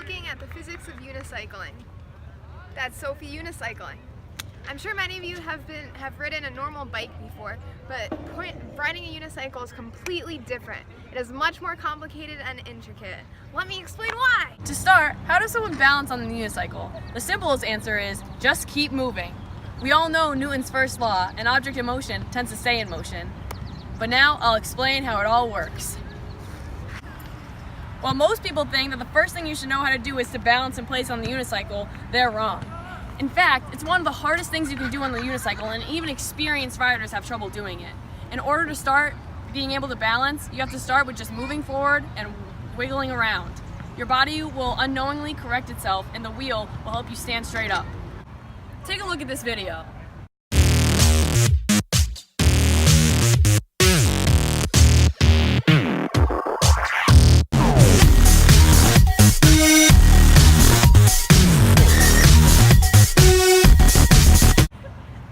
looking at the physics of unicycling. That's Sophie Unicycling. I'm sure many of you have ridden a normal bike before, but riding a unicycle is completely different. It is much more complicated and intricate. Let me explain why! To start, how does someone balance on the unicycle? The simplest answer is just keep moving. We all know Newton's first law, an object in motion tends to stay in motion. But now I'll explain how it all works. While most people think that the first thing you should know how to do is to balance in place on the unicycle, they're wrong. In fact, it's one of the hardest things you can do on the unicycle, and even experienced riders have trouble doing it. In order to start being able to balance, you have to start with just moving forward and wiggling around. Your body will unknowingly correct itself, and the wheel will help you stand straight up. Take a look at this video.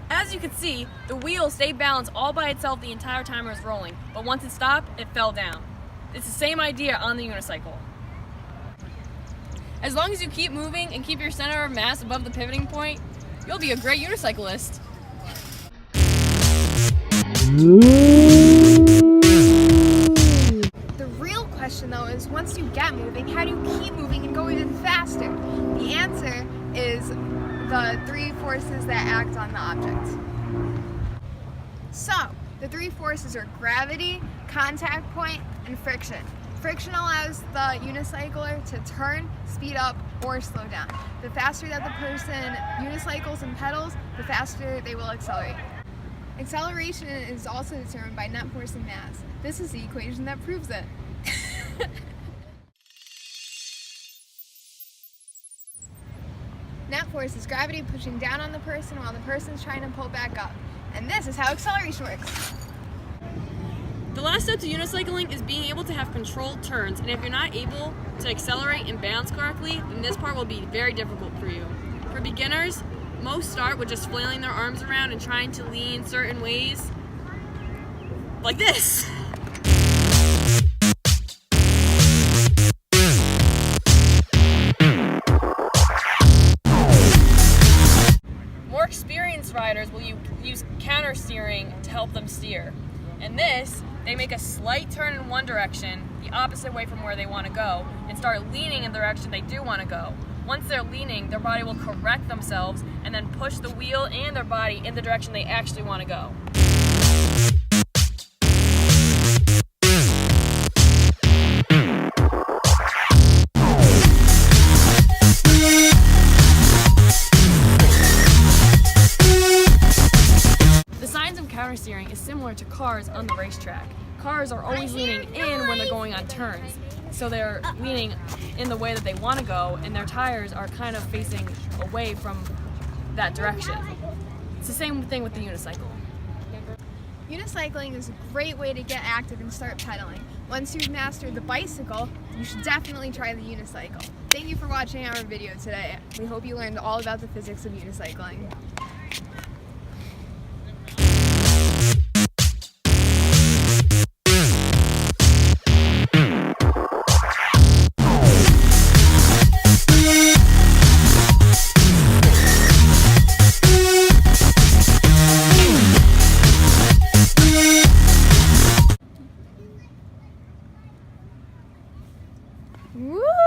As you can see, the wheel stayed balanced all by itself the entire time it was rolling, but once it stopped, it fell down. It's the same idea on the unicycle. As long as you keep moving and keep your center of mass above the pivoting point, you'll be a great unicyclist. The real question though is, once you get moving, how do you keep moving and go even faster? The answer is the three forces that act on the object. So, the three forces are gravity, contact point, and friction. Friction allows the unicycler to turn, speed up, or slow down. The faster that the person unicycles and pedals, the faster they will accelerate. Acceleration is also determined by net force and mass. This is the equation that proves it. Net force is gravity pushing down on the person while the person's trying to pull back up. And this is how acceleration works. The last step to unicycling is being able to have controlled turns, and if you're not able to accelerate and balance correctly, then this part will be very difficult for you. For beginners, most start with just flailing their arms around and trying to lean certain ways, like this. More experienced riders will use counter steering to help them steer. And this, they make a slight turn in one direction, the opposite way from where they want to go, and start leaning in the direction they do want to go. Once they're leaning, their body will correct themselves and then push the wheel and their body in the direction they actually want to go. Steering is similar to cars on the racetrack. Cars are always leaning in when they're going on turns, so they're leaning in the way that they want to go, and their tires are kind of facing away from that direction. It's the same thing with the unicycle. Unicycling is a great way to get active and start pedaling. Once you've mastered the bicycle, you should definitely try the unicycle. Thank you for watching our video today. We hope you learned all about the physics of unicycling. Woo!